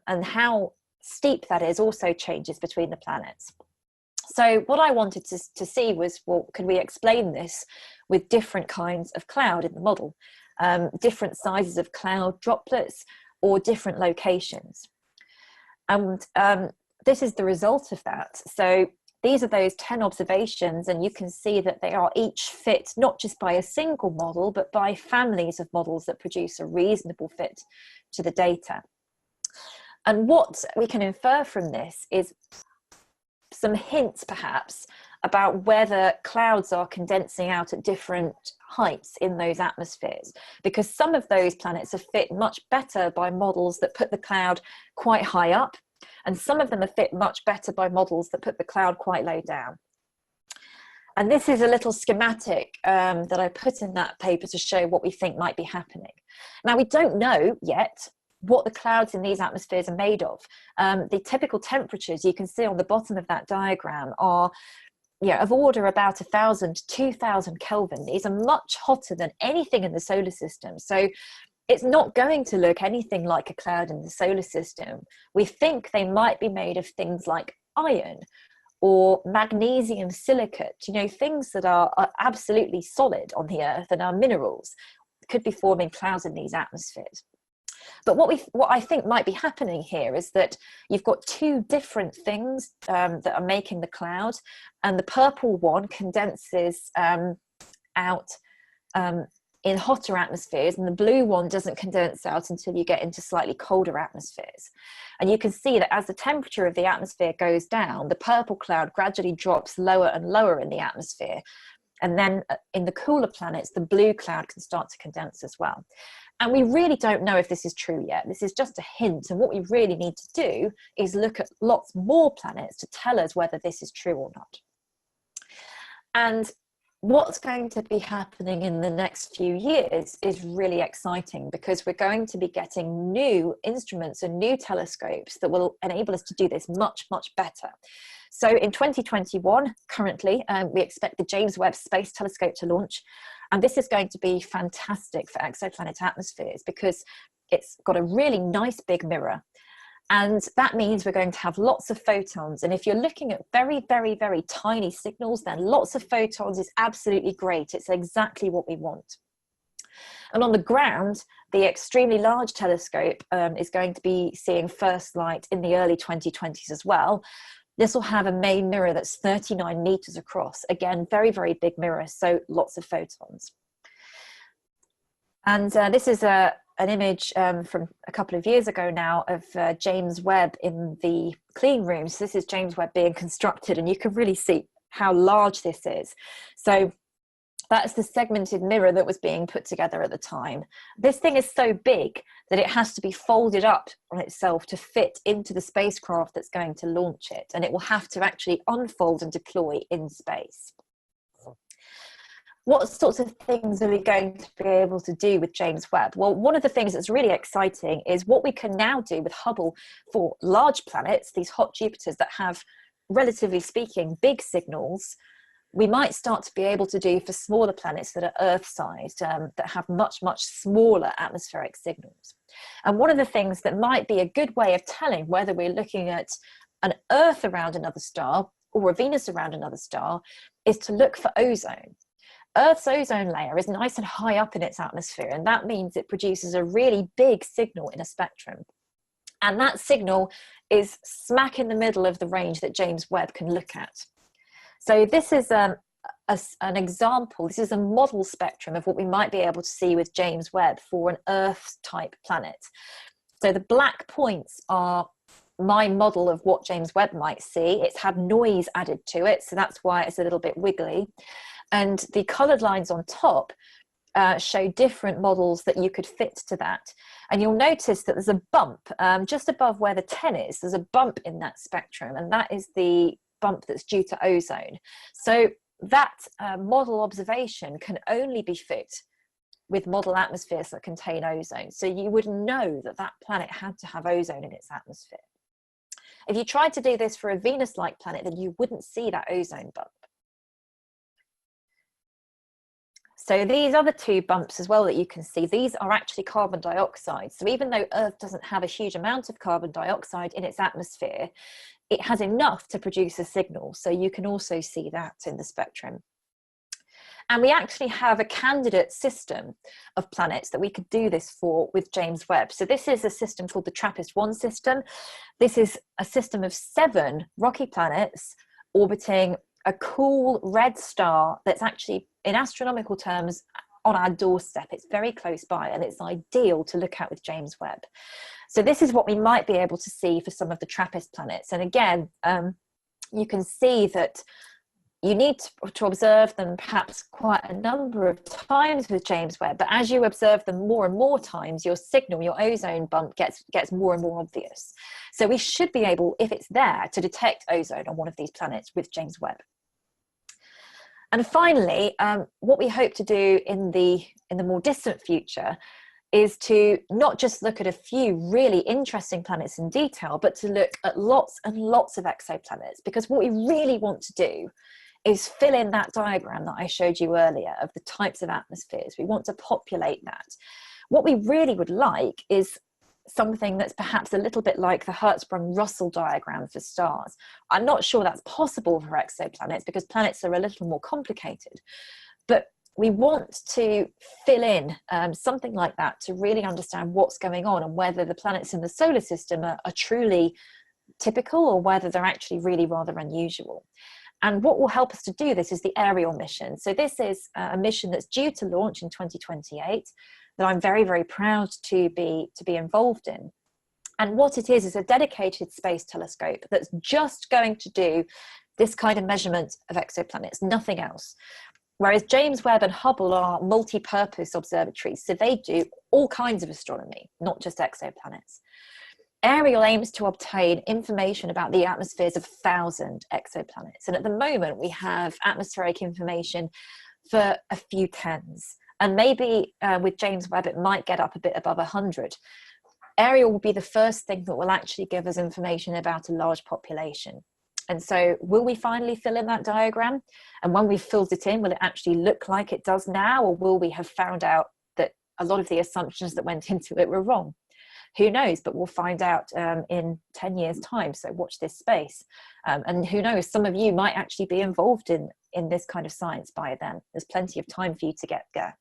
and how steep that is also changes between the planets. So what I wanted to see was, well, could we explain this with different kinds of cloud in the model, different sizes of cloud droplets or different locations? And this is the result of that. So these are those 10 observations, and you can see that they are each fit not just by a single model, but by families of models that produce a reasonable fit to the data. And what we can infer from this is some hints, perhaps, about whether clouds are condensing out at different heights in those atmospheres, because some of those planets are fit much better by models that put the cloud quite high up, and some of them are fit much better by models that put the cloud quite low down. And this is a little schematic that I put in that paper to show what we think might be happening. Now, we don't know yet what the clouds in these atmospheres are made of. The typical temperatures you can see on the bottom of that diagram are of order about 1,000 to 2,000 Kelvin. These are much hotter than anything in the solar system. So it's not going to look anything like a cloud in the solar system. We think they might be made of things like iron or magnesium silicate, you know, things that are absolutely solid on the Earth and are minerals, could be forming clouds in these atmospheres. But what I think might be happening here is that you've got two different things that are making the cloud, and the purple one condenses out in hotter atmospheres, and the blue one doesn't condense out until you get into slightly colder atmospheres. And you can see that as the temperature of the atmosphere goes down, the purple cloud gradually drops lower and lower in the atmosphere. And then in the cooler planets, the blue cloud can start to condense as well. And we really don't know if this is true yet. This is just a hint. And what we really need to do is look at lots more planets to tell us whether this is true or not. And what's going to be happening in the next few years is really exciting, because we're going to be getting new instruments and new telescopes that will enable us to do this much, much better. So in 2021, currently, we expect the James Webb Space Telescope to launch. And this is going to be fantastic for exoplanet atmospheres because it's got a really nice big mirror. And that means we're going to have lots of photons. And if you're looking at very, very, very tiny signals, then lots of photons is absolutely great. It's exactly what we want. And on the ground, the extremely large telescope is going to be seeing first light in the early 2020s as well. This will have a main mirror that's 39 meters across. Again, very, very big mirror, so lots of photons. And this is an image from a couple of years ago now of James Webb in the clean room. So this is James Webb being constructed, and you can really see how large this is. So that's the segmented mirror that was being put together at the time. This thing is so big that it has to be folded up on itself to fit into the spacecraft that's going to launch it. And it will have to actually unfold and deploy in space. What sorts of things are we going to be able to do with James Webb? Well, one of the things that's really exciting is what we can now do with Hubble for large planets, these hot Jupiters that have, relatively speaking, big signals. We might start to be able to do for smaller planets that are Earth-sized, that have much, much smaller atmospheric signals. And one of the things that might be a good way of telling whether we're looking at an Earth around another star or a Venus around another star is to look for ozone. Earth's ozone layer is nice and high up in its atmosphere, and that means it produces a really big signal in a spectrum. And that signal is smack in the middle of the range that James Webb can look at. So this is an example, this is a model spectrum of what we might be able to see with James Webb for an Earth-type planet. So the black points are my model of what James Webb might see. It's had noise added to it, so that's why it's a little bit wiggly. And the coloured lines on top show different models that you could fit to that. And you'll notice that there's a bump just above where the 10 is. There's a bump in that spectrum, and that is the bump that's due to ozone. So that model observation can only be fit with model atmospheres that contain ozone. So you would know that that planet had to have ozone in its atmosphere. If you tried to do this for a Venus-like planet, then you wouldn't see that ozone bump. So these other two bumps as well that you can see, these are actually carbon dioxide. So even though Earth doesn't have a huge amount of carbon dioxide in its atmosphere, it has enough to produce a signal. So you can also see that in the spectrum. And we actually have a candidate system of planets that we could do this for with James Webb. So this is a system called the TRAPPIST-1 system. This is a system of 7 rocky planets orbiting a cool red star that's actually, in astronomical terms, on our doorstep. It's very close by, and it's ideal to look at with James Webb. So this is what we might be able to see for some of the TRAPPIST planets. And again, you can see that you need to observe them perhaps quite a number of times with James Webb, but as you observe them more and more times, your signal, your ozone bump gets more and more obvious. So we should be able, if it's there, to detect ozone on one of these planets with James Webb. And finally, what we hope to do in the more distant future is to not just look at a few really interesting planets in detail, but to look at lots and lots of exoplanets, because what we really want to do is fill in that diagram that I showed you earlier of the types of atmospheres. We want to populate that. What we really would like is something that's perhaps a little bit like the Hertzsprung-Russell diagram for stars. I'm not sure that's possible for exoplanets because planets are a little more complicated, but we want to fill in something like that to really understand what's going on and whether the planets in the solar system are truly typical or whether they're actually really rather unusual. And what will help us to do this is the ARIEL mission. So this is a mission that's due to launch in 2028 that I'm very, very proud to be involved in. And what it is a dedicated space telescope that's just going to do this kind of measurement of exoplanets, nothing else. Whereas James Webb and Hubble are multi-purpose observatories, so they do all kinds of astronomy, not just exoplanets. ARIEL aims to obtain information about the atmospheres of 1,000 exoplanets. And at the moment, we have atmospheric information for a few tens. And maybe with James Webb, it might get up a bit above 100. ARIEL will be the first thing that will actually give us information about a large population. And so will we finally fill in that diagram? And when we've filled it in, will it actually look like it does now? Or will we have found out that a lot of the assumptions that went into it were wrong? Who knows, but we'll find out in 10 years' time, so watch this space. And who knows, some of you might actually be involved in this kind of science by then. There's plenty of time for you to get there.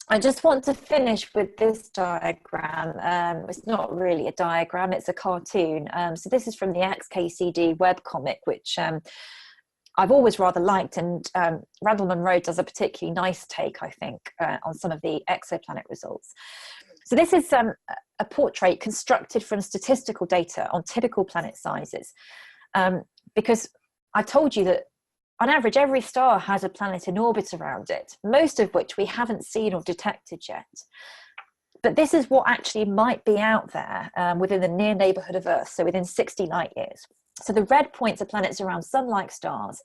I just want to finish with this diagram. It's not really a diagram, it's a cartoon. So this is from the XKCD web comic, which I've always rather liked, and Randall Munro does a particularly nice take, I think, on some of the exoplanet results. So this is a portrait constructed from statistical data on typical planet sizes, because I told you that on average every star has a planet in orbit around it, most of which we haven't seen or detected yet. But this is what actually might be out there within the near neighbourhood of Earth, so within 60 light years. So the red points are planets around sun-like stars,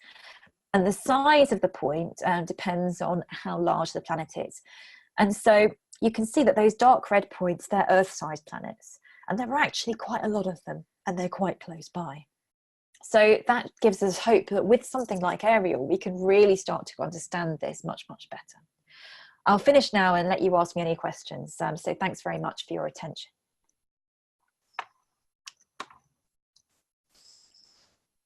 and the size of the point depends on how large the planet is. And so you can see that those dark red points, they're Earth-sized planets, and there are actually quite a lot of them, and they're quite close by. So that gives us hope that with something like ARIEL, we can really start to understand this much, much better. I'll finish now and let you ask me any questions. So thanks very much for your attention.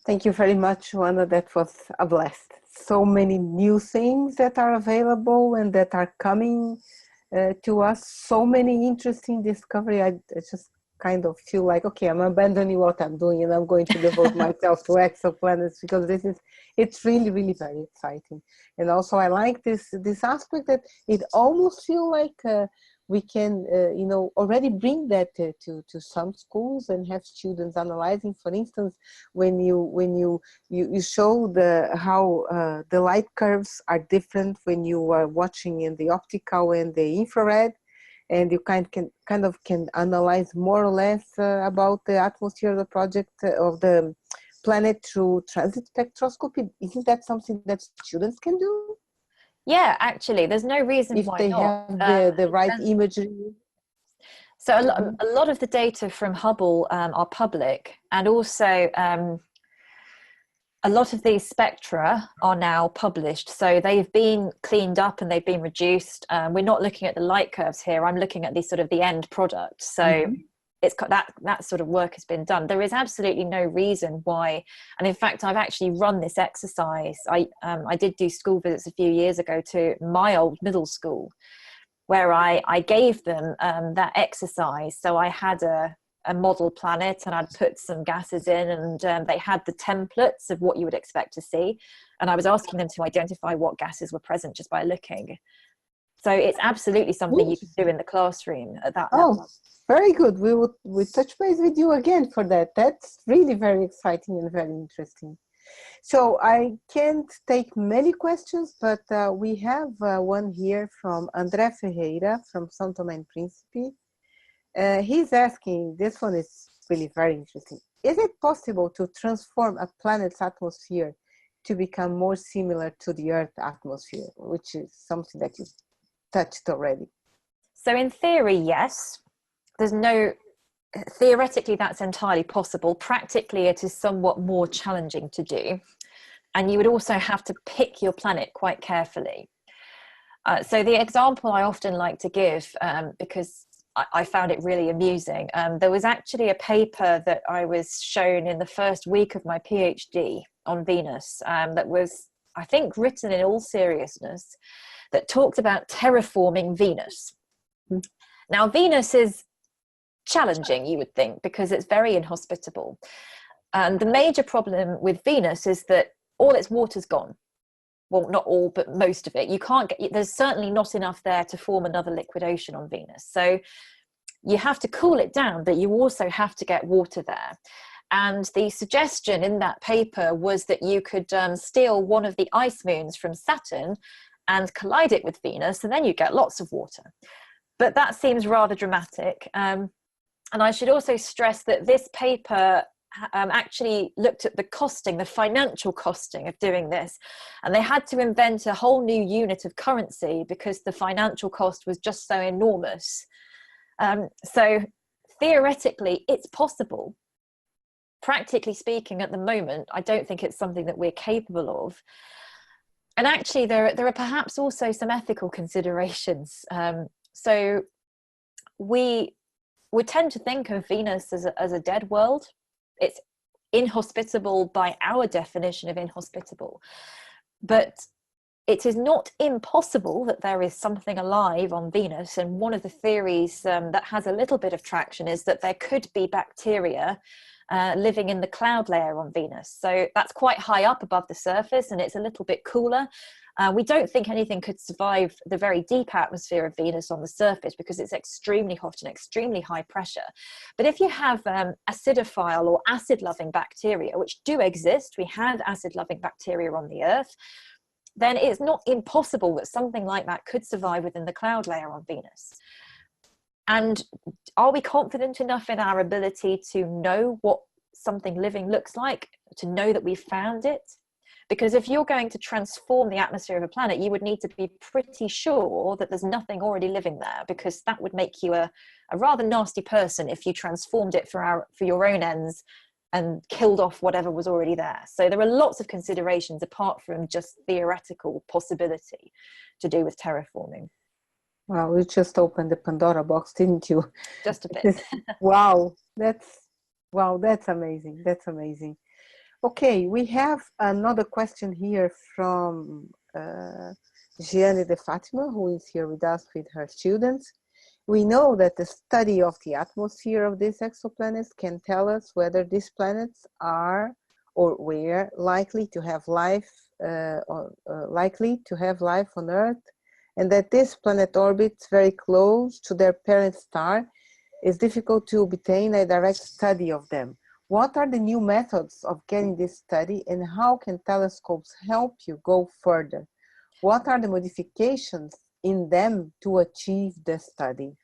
Thank you very much, Joanna. That was a blast. So many new things that are available and that are coming to us. So many interesting discovery. I just kind of feel like, okay, I'm abandoning what I'm doing and I'm going to devote myself to exoplanets, because it's really, really very exciting. And also I like this aspect that it almost feels like we can, you know, already bring that to some schools and have students analyzing. For instance, when you show how the light curves are different when you are watching in the optical and the infrared, and you kind of can analyze more or less about the atmosphere of the project of the planet through transit spectroscopy. Isn't that something that students can do? Yeah, actually, there's no reason if why they not. have the right imagery. So a lot of the data from Hubble are public, and also a lot of these spectra are now published. So they've been cleaned up and they've been reduced. We're not looking at the light curves here. I'm looking at the sort of the end product. So it's that sort of work has been done. There is absolutely no reason why. And in fact, I've actually run this exercise. I did do school visits a few years ago to my old middle school, where I gave them that exercise. So I had a model planet and I'd put some gases in, and they had the templates of what you would expect to see. And I was asking them to identify what gases were present just by looking. So it's absolutely something you can do in the classroom at that level. Very good. We'll touch base with you again for that. That's really very exciting and very interesting. So I can't take many questions, but we have one here from André Ferreira from São Tomé and Príncipe. He's asking, this one is really very interesting. Is it possible to transform a planet's atmosphere to become more similar to the Earth atmosphere, which is something that you touched already? So in theory, yes. Theoretically, that's entirely possible. Practically, it is somewhat more challenging to do. And you would also have to pick your planet quite carefully. So the example I often like to give, because I found it really amusing, there was actually a paper that I was shown in the first week of my PhD on Venus that was, I think, written in all seriousness, that talked about terraforming Venus. Mm. Now, Venus is challenging, you would think, because it's very inhospitable. And the major problem with Venus is that all its water's gone. Well, not all, but most of it. You can't get, there's certainly not enough there to form another liquid ocean on Venus. So you have to cool it down, but you also have to get water there. And the suggestion in that paper was that you could steal one of the ice moons from Saturn and collide it with Venus, and then you get lots of water. But that seems rather dramatic. And I should also stress that this paper actually looked at the costing, the financial costing of doing this. And they had to invent a whole new unit of currency because the financial cost was just so enormous. So theoretically, it's possible. Practically speaking, at the moment, I don't think it's something that we're capable of. And actually, there are perhaps also some ethical considerations. So we tend to think of Venus as a dead world. It's inhospitable by our definition of inhospitable. But it is not impossible that there is something alive on Venus. And one of the theories that has a little bit of traction is that there could be bacteria living in the cloud layer on Venus. So that's quite high up above the surface and it's a little bit cooler. We don't think anything could survive the very deep atmosphere of Venus on the surface because it's extremely hot and extremely high pressure. But if you have acidophile or acid-loving bacteria, which do exist, we have acid-loving bacteria on the Earth, then it's not impossible that something like that could survive within the cloud layer on Venus. And are we confident enough in our ability to know what something living looks like, to know that we've found it? Because if you're going to transform the atmosphere of a planet, you would need to be pretty sure that there's nothing already living there, because that would make you a rather nasty person if you transformed it for your own ends and killed off whatever was already there. So there are lots of considerations apart from just theoretical possibility to do with terraforming. Wow, you just opened the Pandora box, didn't you? Just a bit. Wow, that's amazing. That's amazing. Okay, we have another question here from Gianni de Fatima, who is here with us with her students. We know that the study of the atmosphere of these exoplanets can tell us whether these planets are or were likely to have life on Earth, and that this planet orbits very close to their parent star. It's difficult to obtain a direct study of them. What are the new methods of getting this study, and how can telescopes help you go further? What are the modifications in them to achieve the study?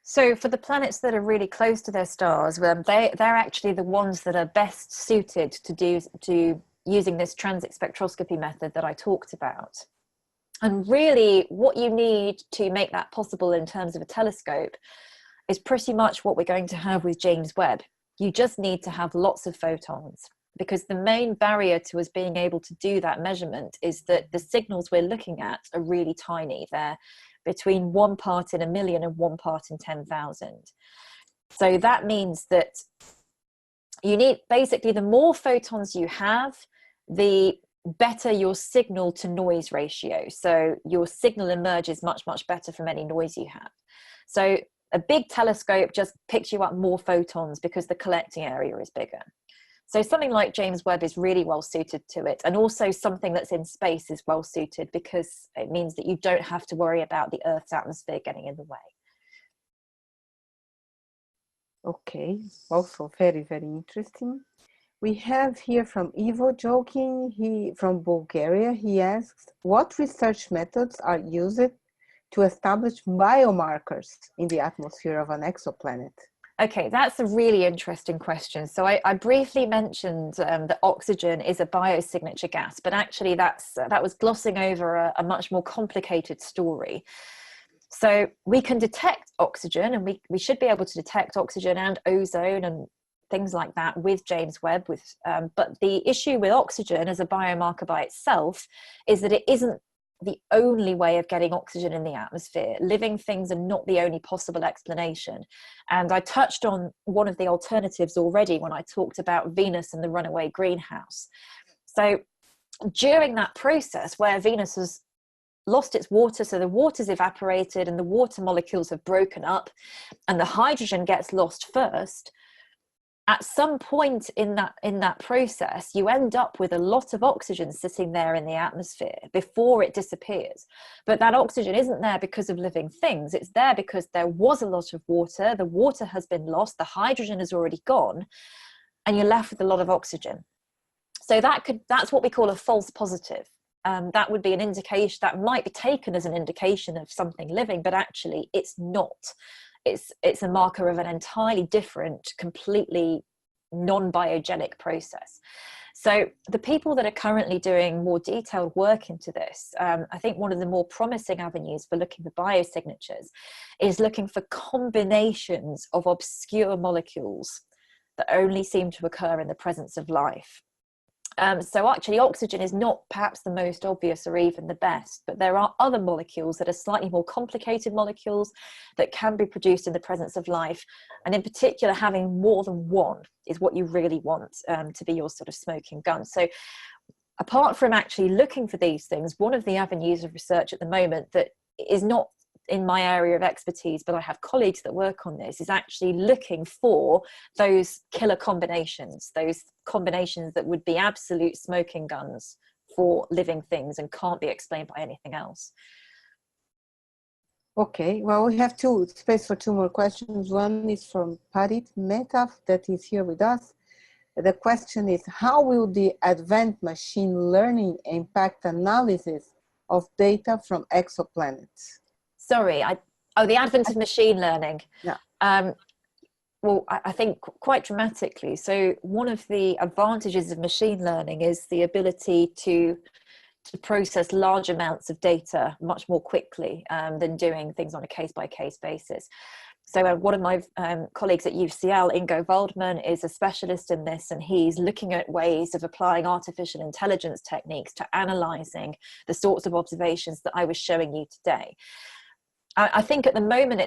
So for the planets that are really close to their stars, they're actually the ones that are best suited to using this transit spectroscopy method that I talked about. And really what you need to make that possible in terms of a telescope is pretty much what we're going to have with James Webb. You just need to have lots of photons, because the main barrier to us being able to do that measurement is that the signals we're looking at are really tiny. They're between 1 part in a million and 1 part in 10,000. So that means that you need, basically, the more photons you have, the better your signal to noise ratio. So your signal emerges much, much better from any noise you have. So a big telescope just picks you up more photons because the collecting area is bigger. So something like James Webb is really well suited to it. And also something that's in space is well suited because it means that you don't have to worry about the Earth's atmosphere getting in the way. Okay, also very, very interesting. We have here from Ivo Joking, from Bulgaria. He asks, what research methods are used to establish biomarkers in the atmosphere of an exoplanet? Okay, that's a really interesting question. So I briefly mentioned that oxygen is a biosignature gas, but actually that was glossing over a much more complicated story. So we can detect oxygen, and we should be able to detect oxygen and ozone and things like that with James Webb. But the issue with oxygen as a biomarker by itself is that it isn't the only way of getting oxygen in the atmosphere. Living things are not the only possible explanation. And I touched on one of the alternatives already when I talked about Venus and the runaway greenhouse. So during that process where Venus has lost its water, so the water's evaporated and the water molecules have broken up and the hydrogen gets lost first, at some point in that process, you end up with a lot of oxygen sitting there in the atmosphere before it disappears. But that oxygen isn't there because of living things. It's there because there was a lot of water. The water has been lost. The hydrogen has already gone, and you're left with a lot of oxygen. So that's what we call a false positive. That would be an indication, that might be taken as an indication of something living, but actually it's not. It's a marker of an entirely different, completely non-biogenic process. So the people that are currently doing more detailed work into this, I think one of the more promising avenues for looking for biosignatures is looking for combinations of obscure molecules that only seem to occur in the presence of life. So actually oxygen is not perhaps the most obvious or even the best, but there are other molecules that are slightly more complicated molecules that can be produced in the presence of life. And in particular, having more than one is what you really want to be your sort of smoking gun. So apart from actually looking for these things, one of the avenues of research at the moment that is not in my area of expertise, but I have colleagues that work on this, is actually looking for those killer combinations, those combinations that would be absolute smoking guns for living things and can't be explained by anything else. Okay, well, we have space for two more questions. One is from Parit Metaf that is here with us. The question is, how will the advanced machine learning impact analysis of data from exoplanets? Sorry, the advent of machine learning. Yeah. Well, I think quite dramatically. So one of the advantages of machine learning is the ability to process large amounts of data much more quickly than doing things on a case-by-case basis. So one of my colleagues at UCL, Ingo Waldman, is a specialist in this, and he's looking at ways of applying artificial intelligence techniques to analysing the sorts of observations that I was showing you today. I think at the moment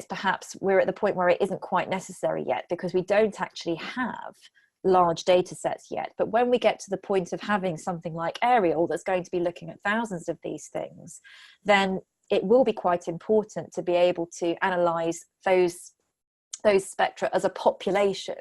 we're at the point where it isn't quite necessary yet, because we don't actually have large data sets yet. But when we get to the point of having something like ARIEL that's going to be looking at thousands of these things, then it will be quite important to be able to analyze those spectra as a population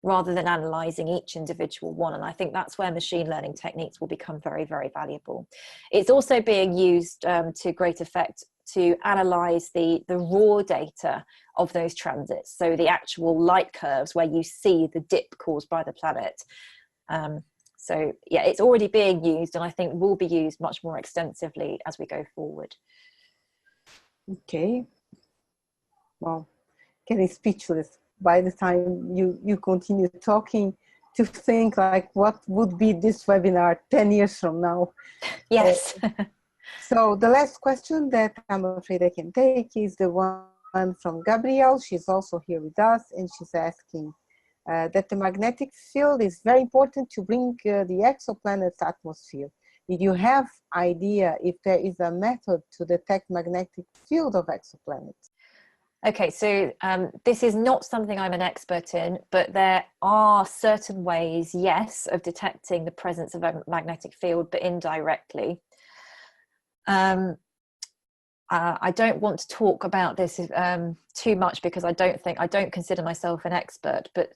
rather than analysing each individual one. And I think that's where machine learning techniques will become very, very valuable. It's also being used to great effect to analyse the raw data of those transits, so the actual light curves where you see the dip caused by the planet. So yeah, it's already being used, and I think will be used much more extensively as we go forward. Okay. Well, getting speechless by the time you continue talking, to think like, what would be this webinar 10 years from now? Yes. So the last question that I'm afraid I can take is the one from Gabrielle. She's also here with us, and she's asking that the magnetic field is very important to bring the exoplanet's atmosphere. Did you have idea if there is a method to detect magnetic field of exoplanets? Okay, so this is not something I'm an expert in, but there are certain ways, yes, of detecting the presence of a magnetic field, but indirectly. I don't want to talk about this too much because I don't consider myself an expert, but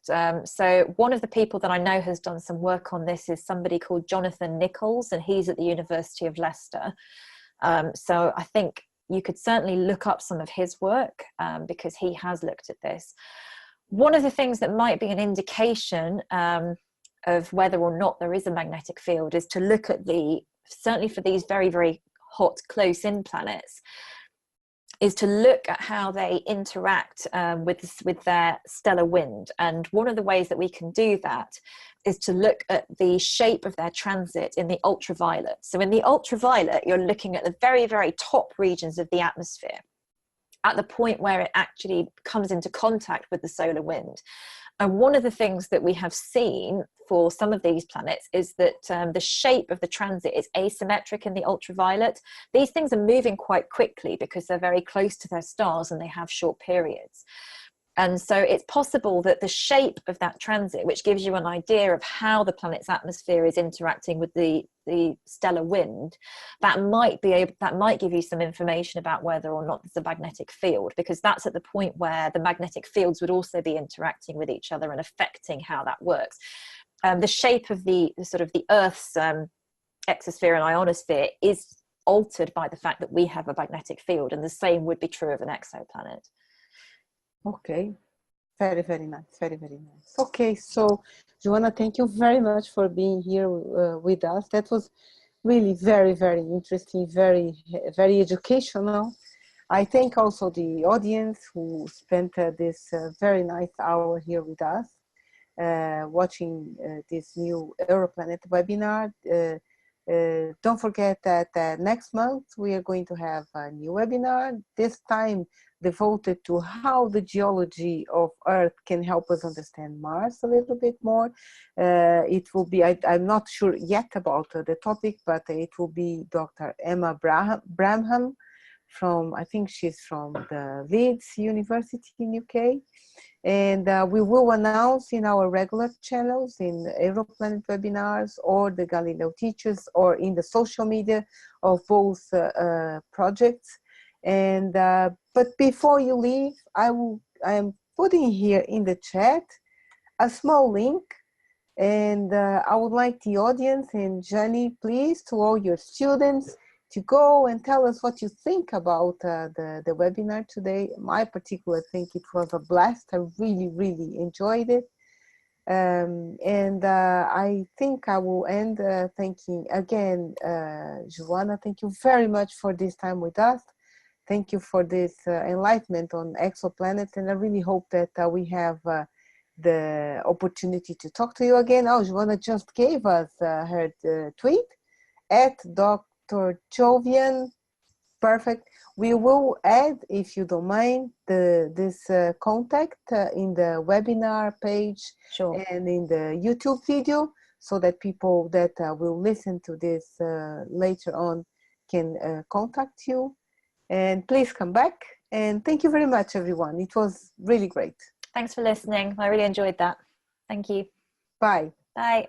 so one of the people that I know has done some work on this is somebody called Jonathan Nichols, and he's at the University of Leicester. So I think you could certainly look up some of his work because he has looked at this. One of the things that might be an indication of whether or not there is a magnetic field is to look at certainly for these very, very hot close-in planets, is to look at how they interact with their stellar wind. And one of the ways that we can do that is to look at the shape of their transit in the ultraviolet. So in the ultraviolet, you're looking at the very, very top regions of the atmosphere at the point where it actually comes into contact with the solar wind. And one of the things that we have seen for some of these planets is that the shape of the transit is asymmetric in the ultraviolet. These things are moving quite quickly because they're very close to their stars and they have short periods. And so it's possible that the shape of that transit, which gives you an idea of how the planet's atmosphere is interacting with the stellar wind, that might give you some information about whether or not there's a magnetic field, because that's at the point where the magnetic fields would also be interacting with each other and affecting how that works. The shape of the Earth's exosphere and ionosphere is altered by the fact that we have a magnetic field, and the same would be true of an exoplanet. Okay, very, very nice, very, very nice. Okay, so Joanna, thank you very much for being here with us. That was really very, very interesting, very, very educational. I thank also the audience who spent this very nice hour here with us, watching this new Europlanet webinar. Don't forget that next month we are going to have a new webinar, this time devoted to how the geology of Earth can help us understand Mars a little bit more. It will be, I'm not sure yet about the topic, but it will be Dr. Emma Bramham from, I think she's from the Leeds University in UK. And we will announce in our regular channels, in Europlanet webinars or the Galileo Teachers, or in the social media of both projects. And but before you leave, I am putting here in the chat a small link, and I would like the audience and Jenny, please, to all your students, to go and tell us what you think about the webinar today. I particularly think it was a blast. I really, really enjoyed it. And I think I will end thanking again, Joanna, thank you very much for this time with us. Thank you for this enlightenment on exoplanets, and I really hope that we have the opportunity to talk to you again. Oh, Joanna just gave us her tweet at Dr. Jovian. Perfect. We will add, if you don't mind, this contact in the webinar page. Sure. And in the YouTube video, so that people that will listen to this later on can contact you. And please come back. And thank you very much, everyone. It was really great. Thanks for listening. I really enjoyed that. Thank you. Bye. Bye.